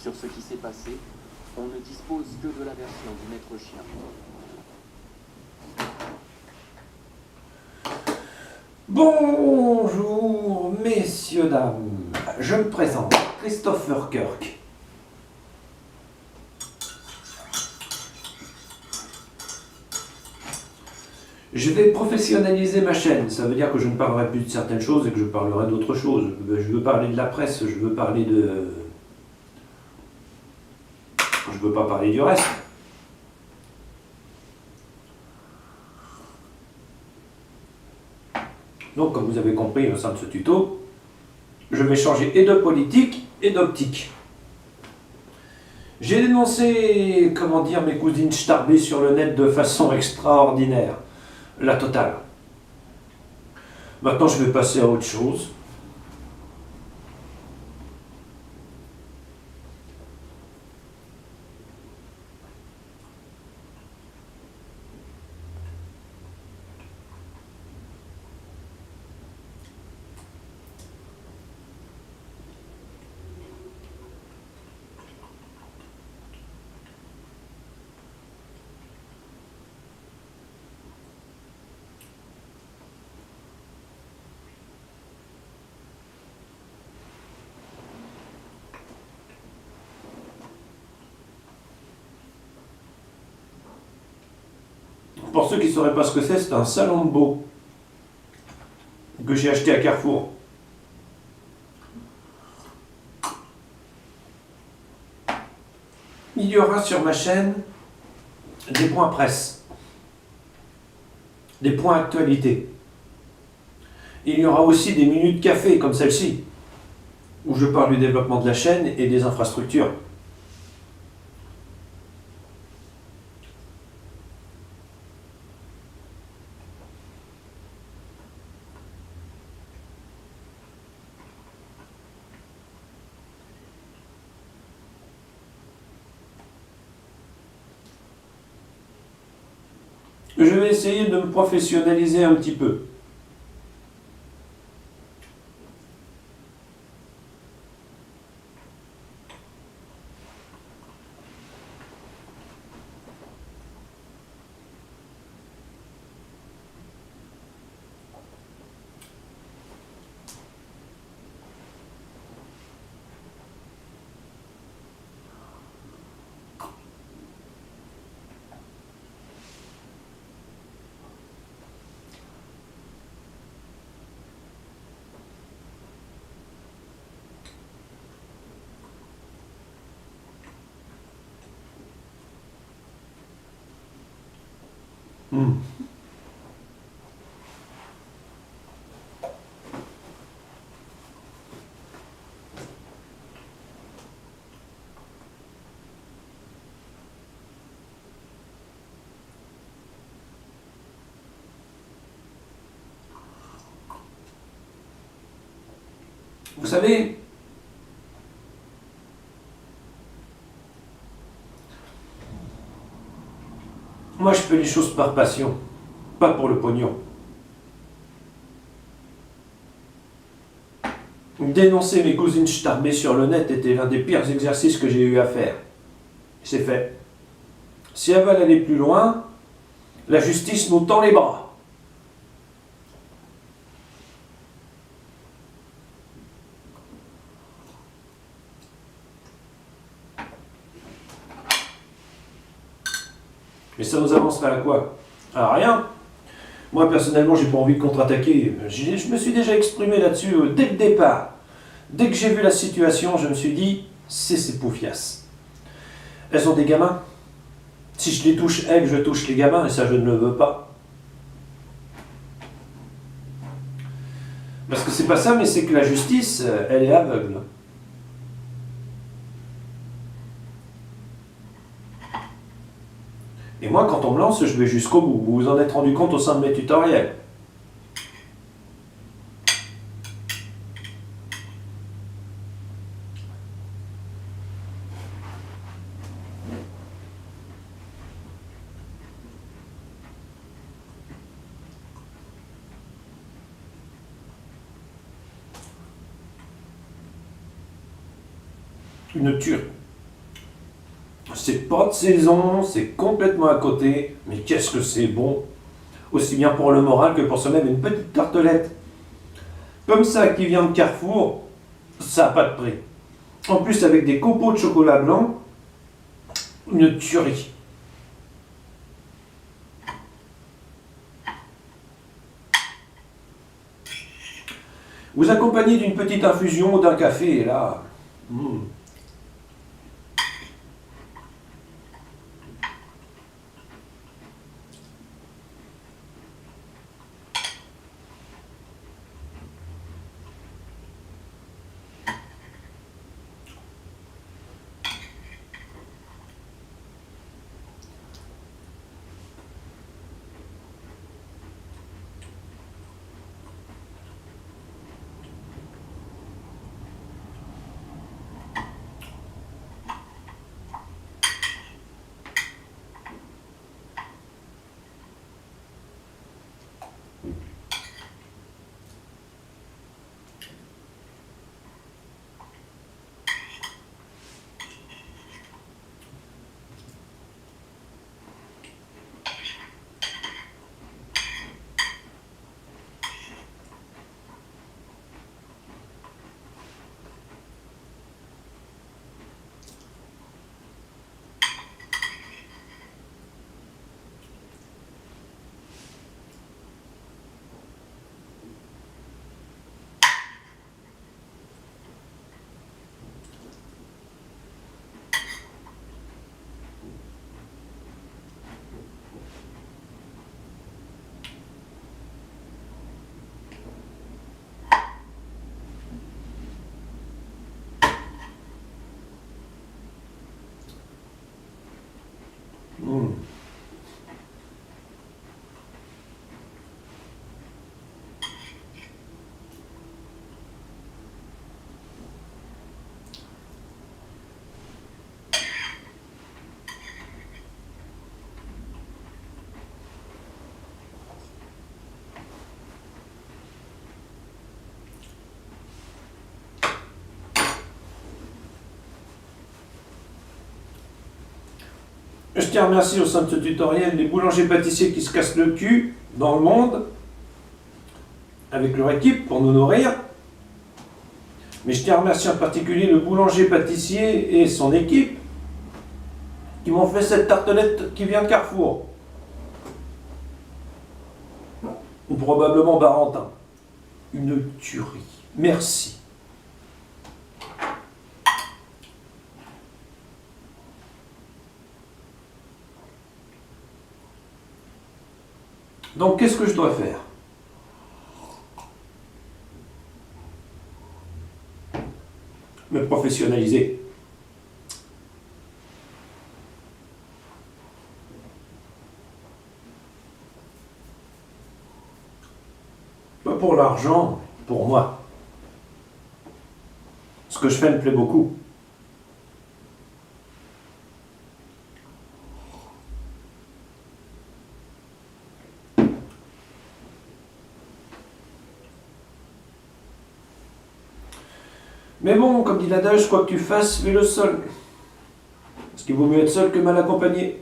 Sur ce qui s'est passé, on ne dispose que de la version du maître chien. Bonjour, messieurs, dames. Je me présente, Christopher Kirk. Je vais professionnaliser ma chaîne. Ça veut dire que je ne parlerai plus de certaines choses et que je parlerai d'autres choses. Je veux parler de la presse, je veux parler de... Je veux pas parler du reste. Donc, comme vous avez compris au sein de ce tuto, je vais changer et de politique et d'optique. J'ai dénoncé, comment dire, mes cousines starbées sur le net de façon extraordinaire. La totale. Maintenant, je vais passer à autre chose. Pour ceux qui ne sauraient pas ce que c'est un salon de beau que j'ai acheté à Carrefour. Il y aura sur ma chaîne des points presse, des points actualité. Il y aura aussi des minutes café comme celle-ci, où je parle du développement de la chaîne et des infrastructures. Je vais essayer de me professionnaliser un petit peu. Hmm. Vous savez, moi je fais les choses par passion, pas pour le pognon. Dénoncer mes cousines starbées sur le net était l'un des pires exercices que j'ai eu à faire. C'est fait. Si elles veulent aller plus loin, la justice nous tend les bras. Mais ça nous avancera à quoi? À rien. Moi, personnellement, j'ai pas envie de contre-attaquer. Je me suis déjà exprimé là-dessus dès le départ. Dès que j'ai vu la situation, je me suis dit, c'est ces poufiasses. Elles ont des gamins. Si je les touche, elles, je touche les gamins, et ça, je ne le veux pas. Parce que c'est pas ça, mais c'est que la justice, elle est aveugle. Et moi, quand on me lance, je vais jusqu'au bout. Vous vous en êtes rendu compte au sein de mes tutoriels. Une tuerie. C'est pas de saison, c'est complètement à côté, mais qu'est-ce que c'est bon! Aussi bien pour le moral que pour soi-même, une petite tartelette. Comme ça, qui vient de Carrefour, ça n'a pas de prix. En plus, avec des copeaux de chocolat blanc, une tuerie. Vous accompagnez d'une petite infusion ou d'un café, et là... Je tiens à remercier au sein de ce tutoriel les boulangers-pâtissiers qui se cassent le cul dans le monde avec leur équipe pour nous nourrir. Mais je tiens à remercier en particulier le boulanger-pâtissier et son équipe qui m'ont fait cette tartelette qui vient de Carrefour. Ou probablement Barentin. Une tuerie. Merci. Donc, qu'est-ce que je dois faire? Me professionnaliser. Pas pour l'argent, pour moi. Ce que je fais me plaît beaucoup. Mais bon, comme dit l'adage, quoi que tu fasses, fais-le seul. Parce qu'il vaut mieux être seul que mal accompagné.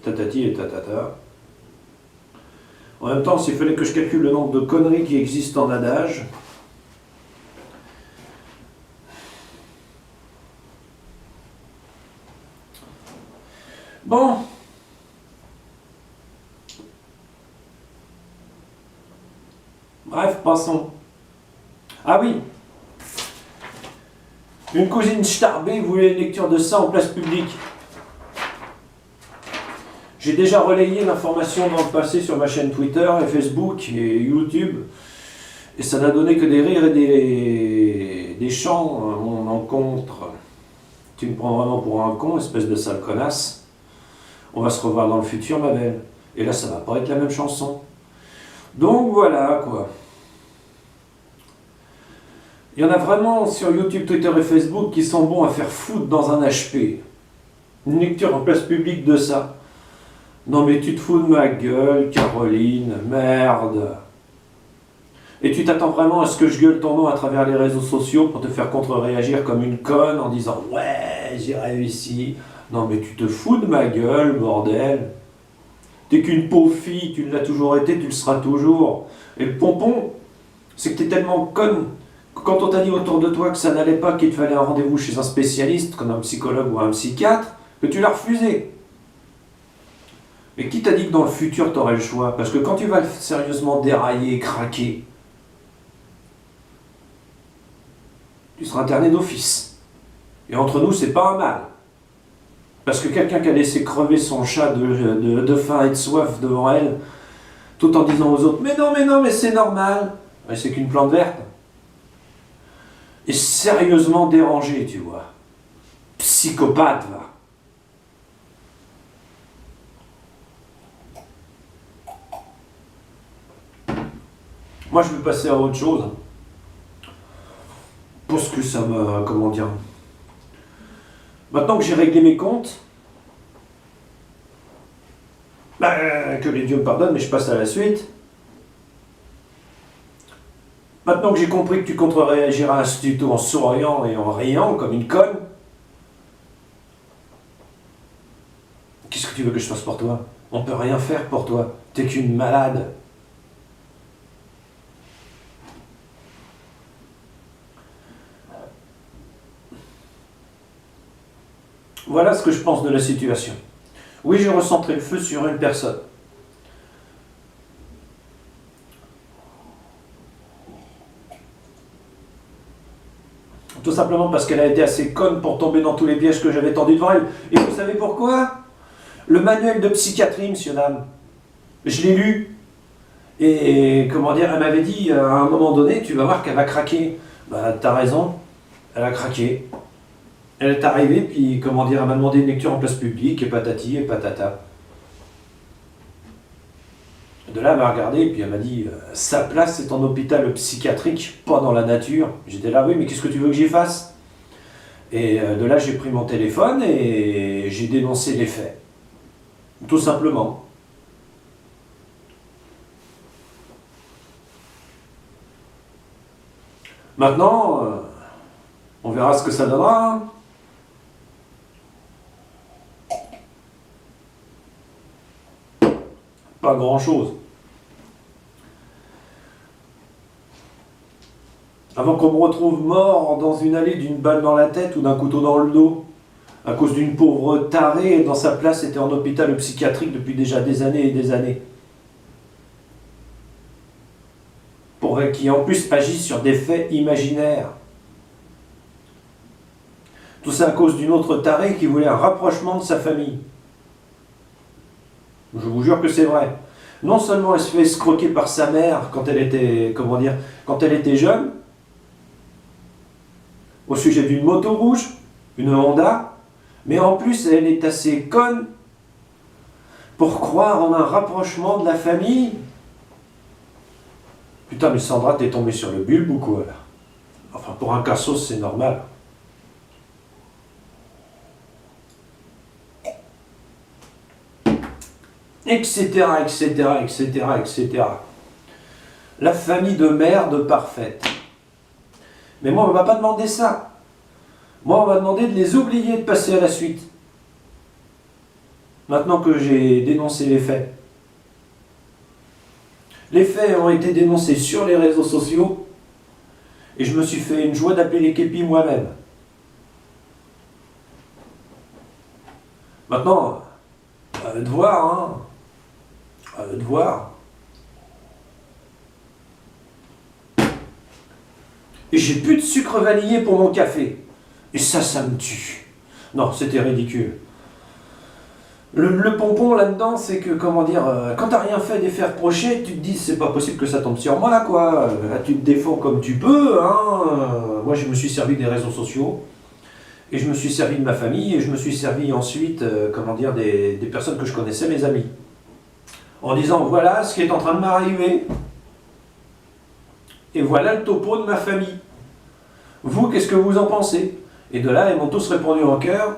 Tatati et tatata. En même temps, s'il fallait que je calcule le nombre de conneries qui existent en adage, bon. Bref, passons. Ah oui. Une cousine starbée voulait une lecture de ça en place publique. J'ai déjà relayé l'information dans le passé sur ma chaîne Twitter et Facebook et YouTube. Et ça n'a donné que des rires et des chants à mon encontre. Tu me prends vraiment pour un con, espèce de sale connasse. On va se revoir dans le futur, ma belle. Et là, ça va pas être la même chanson. Donc voilà, quoi. Il y en a vraiment sur YouTube, Twitter et Facebook qui sont bons à faire foutre dans un HP. Une lecture en place publique de ça. Non mais tu te fous de ma gueule, Caroline, merde. Et tu t'attends vraiment à ce que je gueule ton nom à travers les réseaux sociaux pour te faire contre-réagir comme une conne en disant ouais, j'ai réussi. Non mais tu te fous de ma gueule, bordel. T'es qu'une pauvre fille, tu l'as toujours été, tu le seras toujours. Et le pompon, c'est que t'es tellement conne que quand on t'a dit autour de toi que ça n'allait pas, qu'il te fallait un rendez-vous chez un spécialiste, comme un psychologue ou un psychiatre, que tu l'as refusé. Mais qui t'a dit que dans le futur t'aurais le choix? Parce que quand tu vas sérieusement dérailler, craquer, tu seras interné d'office. Et entre nous, c'est pas un mal. Parce que quelqu'un qui a laissé crever son chat de faim et de soif devant elle, tout en disant aux autres mais non, mais c'est normal. Ouais, c'est qu'une plante verte. Et sérieusement dérangé, tu vois. Psychopathe, va. Moi, je veux passer à autre chose. Parce que ça me... Comment dire? Maintenant que j'ai réglé mes comptes, que les dieux me pardonnent, mais je passe à la suite. Maintenant que j'ai compris que tu contre-réagiras à ce tuto en souriant et en riant comme une conne, qu'est-ce que tu veux que je fasse pour toi? On peut rien faire pour toi. T'es qu'une malade. Voilà ce que je pense de la situation. Oui, j'ai recentré le feu sur une personne. Tout simplement parce qu'elle a été assez conne pour tomber dans tous les pièges que j'avais tendus devant elle. Et vous savez pourquoi? Le manuel de psychiatrie, monsieur, dame. Je l'ai lu. Et comment dire, elle m'avait dit à un moment donné, tu vas voir qu'elle va craquer. Bah, t'as raison, elle a craqué. Elle est arrivée, puis comment dire, elle m'a demandé une lecture en place publique, et patati et patata. De là, elle m'a regardé, puis elle m'a dit sa place est en hôpital psychiatrique, pas dans la nature. J'étais là, oui, mais qu'est-ce que tu veux que j'y fasse? Et de là, j'ai pris mon téléphone et j'ai dénoncé les faits. Tout simplement. Maintenant, on verra ce que ça donnera. Hein. Pas grand-chose. Avant qu'on me retrouve mort dans une allée d'une balle dans la tête ou d'un couteau dans le dos, à cause d'une pauvre tarée dans sa place était en hôpital psychiatrique depuis déjà des années et des années. Qui en plus agit sur des faits imaginaires. Tout ça à cause d'une autre tarée qui voulait un rapprochement de sa famille. Je vous jure que c'est vrai. Non seulement elle se fait escroquer par sa mère quand elle était, comment dire, quand elle était jeune, au sujet d'une moto rouge, une Honda, mais en plus elle est assez conne pour croire en un rapprochement de la famille. Putain, mais Sandra, t'es tombée sur le bulbe ou quoi là? Enfin, pour un cassos, c'est normal. Etc, etc, etc, etc. La famille de merde parfaite. Mais moi, on ne m'a pas demandé ça. Moi, on m'a demandé de les oublier, de passer à la suite. Maintenant que j'ai dénoncé les faits. Les faits ont été dénoncés sur les réseaux sociaux et je me suis fait une joie d'appeler les képis moi-même. Maintenant, à eux de voir, hein. À eux de voir. Et j'ai plus de sucre vanillé pour mon café. Et ça me tue. Non, c'était ridicule. Le pompon là-dedans, c'est que, comment dire, quand t'as rien fait des faits reprochés, tu te dis c'est pas possible que ça tombe sur moi, quoi. Là, tu te défends comme tu peux, hein. Moi, je me suis servi des réseaux sociaux, et je me suis servi de ma famille, et je me suis servi ensuite, comment dire, des personnes que je connaissais, mes amis. En disant, voilà ce qui est en train de m'arriver. Et voilà le topo de ma famille. Vous, qu'est-ce que vous en pensez? Et de là, ils m'ont tous répondu en chœur.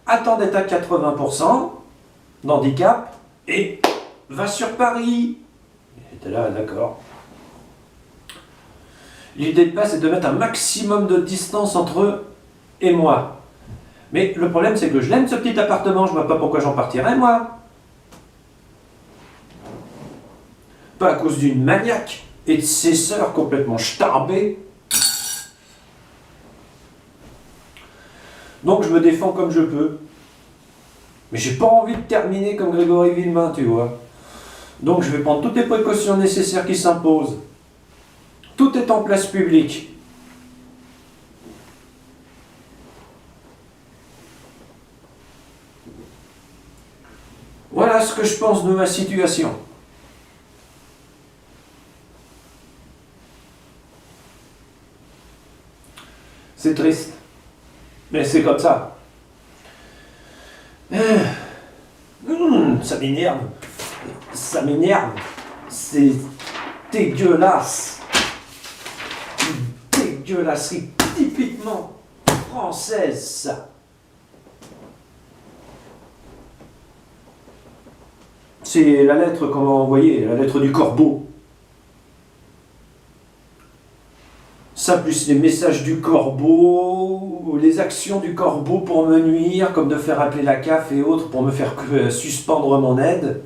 Attends d'être à 80% d'handicap et va sur Paris. J'étais là, d'accord. L'idée de base, c'est de mettre un maximum de distance entre eux et moi. Mais le problème, c'est que je l'aime, ce petit appartement. Je ne vois pas pourquoi j'en partirais, moi. Pas à cause d'une maniaque et de ses sœurs complètement starbées. Donc, je me défends comme je peux. Mais j'ai pas envie de terminer comme Grégory Villemain, tu vois. Donc, je vais prendre toutes les précautions nécessaires qui s'imposent. Tout est en place publique. Voilà ce que je pense de ma situation. C'est triste. Mais c'est comme ça. Ça m'énerve. Ça m'énerve. C'est dégueulasse. Une dégueulasserie typiquement française, ça. C'est la lettre qu'on m'a envoyée, la lettre du corbeau. Ça, plus les messages du corbeau, les actions du corbeau pour me nuire, comme de faire appeler la CAF et autres pour me faire suspendre mon aide.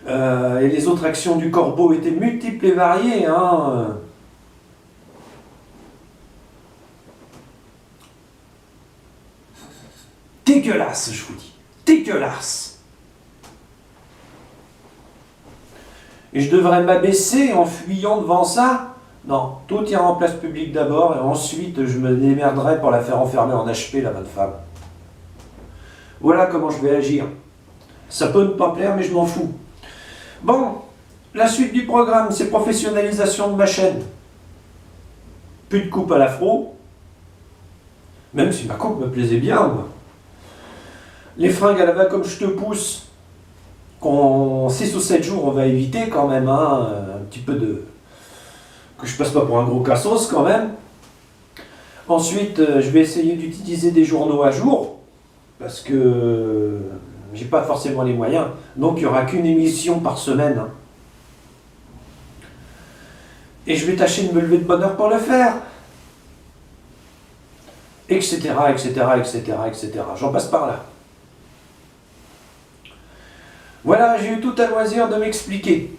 Et les autres actions du corbeau étaient multiples et variées. Hein. Dégueulasse, je vous dis. Dégueulasse. Et je devrais m'abaisser en fuyant devant ça? Non, tout ira en place publique d'abord, et ensuite je me démerderai pour la faire enfermer en HP, la bonne femme. Voilà comment je vais agir. Ça peut ne pas plaire, mais je m'en fous. Bon, la suite du programme, c'est professionnalisation de ma chaîne. Plus de coupe à l'afro, même si ma coupe me plaisait bien, moi. Les fringues à la va comme je te pousse, qu'en 6 ou 7 jours, on va éviter quand même, hein, un petit peu de... que je passe pas pour un gros cassos quand même. Ensuite, je vais essayer d'utiliser des journaux à jour, parce que j'ai pas forcément les moyens, donc il n'y aura qu'une émission par semaine. Hein. Et je vais tâcher de me lever de bonne heure pour le faire. Etc, etc, etc, etc. J'en passe par là. Voilà, j'ai eu tout à loisir de m'expliquer.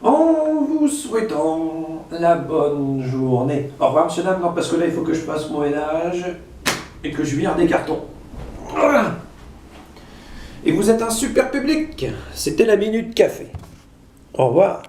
En vous souhaitant la bonne journée. Au revoir, monsieur, dame. Non, parce que là, il faut que je fasse mon ménage et que je vire des cartons. Voilà. Et vous êtes un super public. C'était la Minute Café. Au revoir.